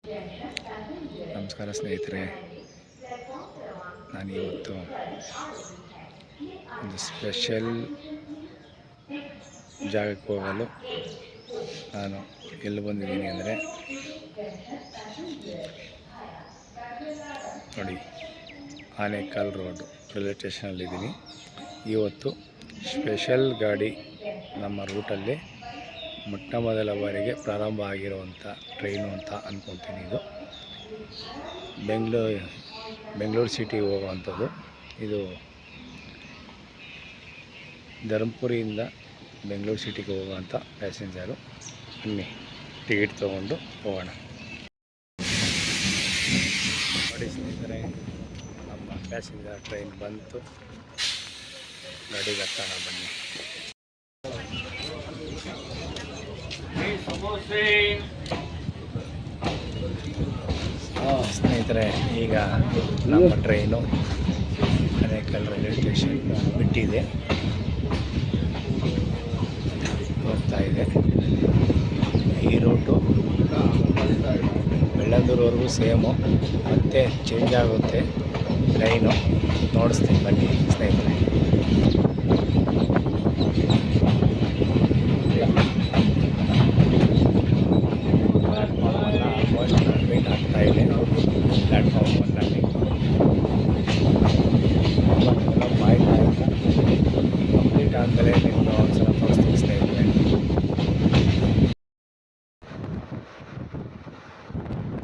ನಮಸ್ಕಾರ ಸ್ನೇಹಿತರೆ, ನಾನು ಇವತ್ತು ಒಂದು ಸ್ಪೆಷಲ್ ಜಾಗಕ್ಕೆ ಹೋಗಲು ನಾನು ಎಲ್ಲಿ ಬಂದಿದ್ದೀನಿ ಅಂದರೆ ನೋಡಿ, ಆನೇಕಲ್ ರೋಡ್ ರೈಲ್ವೆ ಸ್ಟೇಷನಲ್ಲಿದ್ದೀನಿ. ಇವತ್ತು ಸ್ಪೆಷಲ್ ಗಾಡಿ ನಮ್ಮ ರೂಟಲ್ಲಿ ಮೊಟ್ಟ ಮೊದಲ ಬಾರಿಗೆ ಪ್ರಾರಂಭ ಆಗಿರುವಂಥ ಟ್ರೈನು ಅಂತ ಅಂದ್ಕೊತೀನಿ. ಇದು ಬೆಂಗಳೂರು ಸಿಟಿಗೆ ಹೋಗುವಂಥದ್ದು. ಇದು ಧರ್ಮಪುರಿಯಿಂದ ಬೆಂಗಳೂರು ಸಿಟಿಗೆ ಹೋಗುವಂಥ ಪ್ಯಾಸೆಂಜರು. ಬನ್ನಿ ಟಿಕೆಟ್ ತೊಗೊಂಡು ಹೋಗೋಣ. ನೋಡಿ ಸ್ನೇಹಿತರೆ, ನಮ್ಮ ಪ್ಯಾಸೆಂಜರ್ ಟ್ರೈನ್ ಬಂತು. ಗಾಡಿಗೆ ಹತ್ತೋಣ ಬನ್ನಿ. ಸ್ನೇಹಿತರೆ, ಈಗ ನಮ್ಮ ಟ್ರೈನು ಆನೇಕಲ್ ರೈಲ್ವೆ ಸ್ಟೇಷನ್ ಬಿಟ್ಟಿದೆ, ಹೋಗ್ತಾ ಇದೆ. ಈ ರೂಟು ಬೆಳ್ಳಂದೂರವರೆಗೂ ಸೇಮು, ಮತ್ತೆ ಚೇಂಜ್ ಆಗುತ್ತೆ ಟ್ರೈನು. ನೋಡಿಸ್ತೀನಿ ಬನ್ನಿ ಸ್ನೇಹಿತರೆ. ಆಲ್ಮೋಸ್ಟ್ ಕಂಪ್ಲೀಟ್ ಆಗ್ತಾ ಇದೆ. ಪ್ಲ್ಯಾಟ್ಫಾರ್ಮ್ ಒನ್ನಲ್ಲಿ ಪಾಯಿಂಟ್ ಆಯಿತು. ಕಂಪ್ಲೀಟ್ ಆದಮೇಲೆ ನಿಮ್ಮನ್ನು ಒಂದ್ಸಲ ತೋರಿಸ್ತೀನಿ ಸ್ನೇಹಿತರೆ.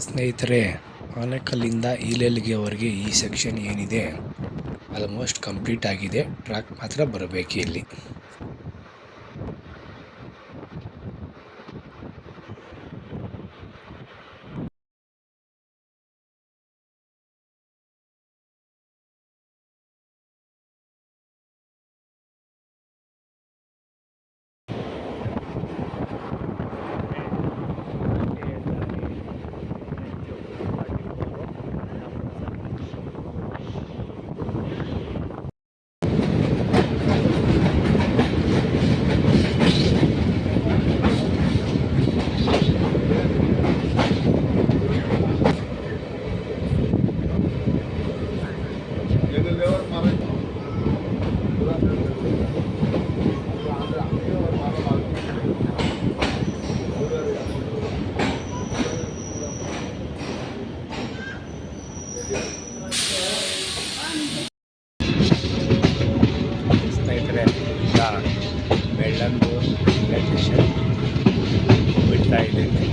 ಸ್ನೇಹಿತರೆ, ಆನೇಕಲ್ಲಿಂದ ಈಲೆಲ್ಗೆವರೆಗೆ ಈ ಸೆಕ್ಷನ್ ಏನಿದೆ ಆಲ್ಮೋಸ್ಟ್ ಕಂಪ್ಲೀಟ್ ಆಗಿದೆ. ಟ್ರ್ಯಾಕ್ ಮಾತ್ರ ಬರಬೇಕು ಇಲ್ಲಿ. ಸ್ನೇಹಿತರೆ, ಈಗ ಬೆಳ್ಳಂದೂರು ರೈಲ್ವೆ ಸ್ಟೇಷನ್ ಬಿಡ್ತಾ ಇದ್ದೇನೆ.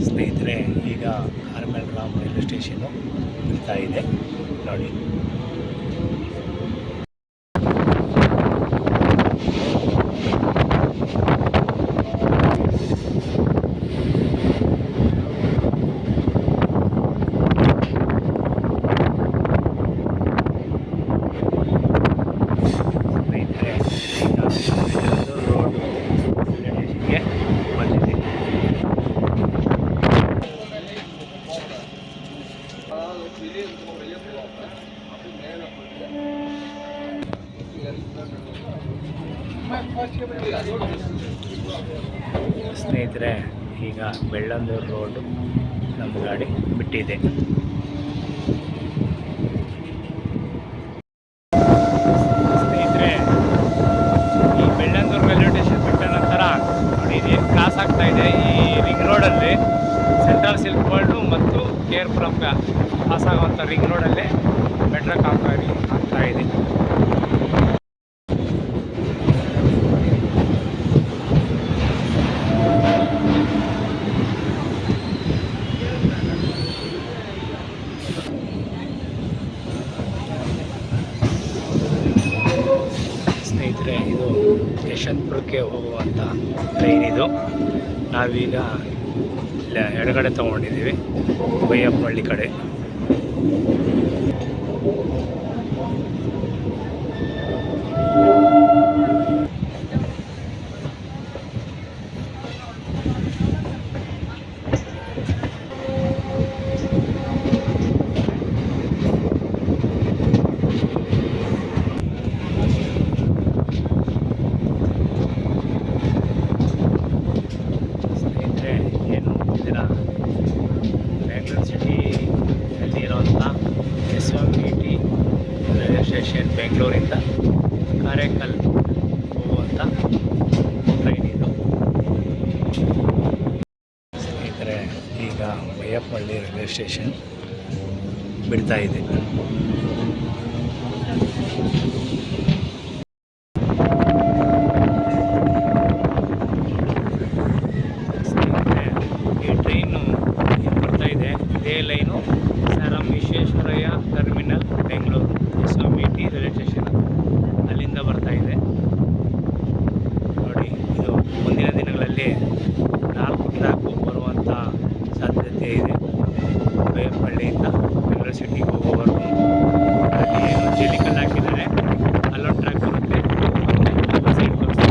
ಸ್ನೇಹಿತರೆ, ಈಗ ಆರ್ಮೆಲ್ ರಾಮ್ ರೈಲ್ವೆ ಸ್ಟೇಷನ್ನು ಬಿಡ್ತಾ ಇದೆ ನೋಡಿ. ಸ್ನೇಹಿತರೆ, ಈಗ ಬೆಳ್ಳಂದೂರು ರೋಡು ನಮ್ಮ ಗಾಡಿ ಬಿಟ್ಟಿದೆ. ಸ್ನೇಹಿತರೆ, ಈ ಬೆಳ್ಳಂದೂರು ರೈಲ್ವೆ ಸ್ಟೇಷನ್ ಬಿಟ್ಟ ನಂತರ ನೋಡಿ, ಇದೇನು ಕ್ರಾಸ್ ಆಗ್ತಾ ಇದೆ ಈ ರಿಂಗ್ ರೋಡಲ್ಲಿ. ಸಿಲ್ಕ್ ವರ್ಲ್ಡು ಮತ್ತು ಕೇರ್ ಫ್ರಮ್ಗೆ ಪಾಸ್ ಆಗುವಂಥ ರಿಂಗ್ ರೋಡಲ್ಲೇ ಮೆಟ್ರೋ ಕಾಮಗಾರಿ ಆಗ್ತಾ ಇದೆ. ಸ್ನೇಹಿತರೆ, ಇದು ಯಶವಂತಪುರಕ್ಕೆ ಹೋಗುವಂಥ ಟ್ರೈನ್ ಇದು. ನಾವೀಗ ಎಡಗಡೆ ತೊಗೊಂಡಿದ್ದೀವಿ, ಬೈಯಪ್ಪನಹಳ್ಳಿ ಕಡೆ. ಬೆಂಗಳೂರು ಸಿಟಿಯಲ್ಲಿ ಇರುವಂಥ SMBT ರೈಲ್ವೆ ಸ್ಟೇಷನ್, ಬೆಂಗಳೂರಿಂದ ಕಾರೈಕಲ್ ಹೋಗುವಂಥ ಟ್ರೈನ್ ಇದು. ಸ್ನೇಹಿತರೆ, ಈಗ ಬೈಯಪ್ಪನಹಳ್ಳಿ ರೈಲ್ವೆ ಸ್ಟೇಷನ್ ಬಿಡ್ತಾ ಇದೆ. ಇದೇ line Visvesvaraya terminal, Bengaluru SMBT railway station ಅಲ್ಲಿಂದ ಬರ್ತಾ ಇದೆ ನೋಡಿ. ಇದು ಮುಂದಿನ ದಿನಗಳಲ್ಲಿ 4 ಟ್ರ್ಯಾಕು ಬರುವಂಥ ಸಾಧ್ಯತೆ ಇದೆ. ಬೈಯಪ್ಪನಹಳ್ಳಿಯಿಂದ ಬೆಂಗಳೂರು ಸಿಟಿಗೆ ಹೋಗೋವರೆಗೂ ಅಲ್ಲಿ ಏನು ಜಲ್ಲಿಕಲ್ಲು ಹಾಕಿದ್ದಾರೆ, ಅಲ್ಲೊಂದು ಟ್ರ್ಯಾಕ್ ಬರುತ್ತೆ, ಮತ್ತು ಸೈಡ್ ಬರುತ್ತೆ.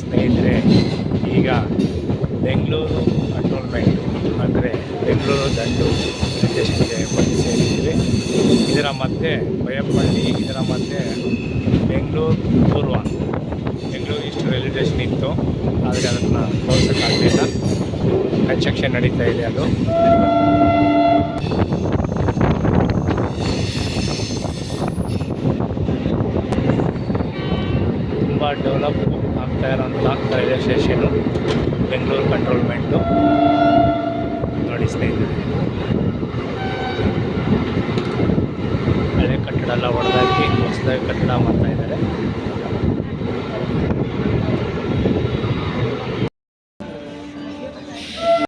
ಸ್ನೇಹಿತರೆ, ಈಗ ಬೆಂಗಳೂರು ಕಂಟೋನ್ಮೆಂಟು ಅಂದರೆ ಬೆಂಗಳೂರು ದಂಡು ರೈಲ್ವೆ ಸ್ಟೇಷನ್ಗೆ ಬಂದು ಸೇರಿದ್ದೀವಿ. ಇದರ ಮಧ್ಯೆ ಬೈಯಪ್ಪನಹಳ್ಳಿ, ಇದರ ಮಧ್ಯೆ ಬೆಂಗಳೂರು ಪೂರ್ವ, ಬೆಂಗಳೂರು ಈಸ್ಟ್ ರೈಲ್ವೆ ಸ್ಟೇಷನ್ ಇತ್ತು. ಆದರೆ ಅದನ್ನು ತೋರಿಸೋಕ್ಕಾಗಲಿಲ್ಲ, ಕನ್ಸ್ಟ್ರಕ್ಷನ್ ನಡೀತಾ ಇದೆ. ಅದು ತುಂಬ ಡೆವಲಪ್ ಆಗ್ತಾ ಇರೋಂಥ ರೈಲ್ವೆ ಸ್ಟೇಷನು ಬೆಂಗಳೂರು ಕಂಟ್ರೋಲ್ಮೆಂಟು ನೋಡಿ ಸ್ನೇಹಿತರೆ. ಹಳೆ ಕಟ್ಟಡ ಎಲ್ಲ ಹೊಡೆದಾಕಿ ಹೊಸದಾಗಿ ಕಟ್ಟಡ ಮಾಡ್ತಾ ಇದ್ದಾರೆ.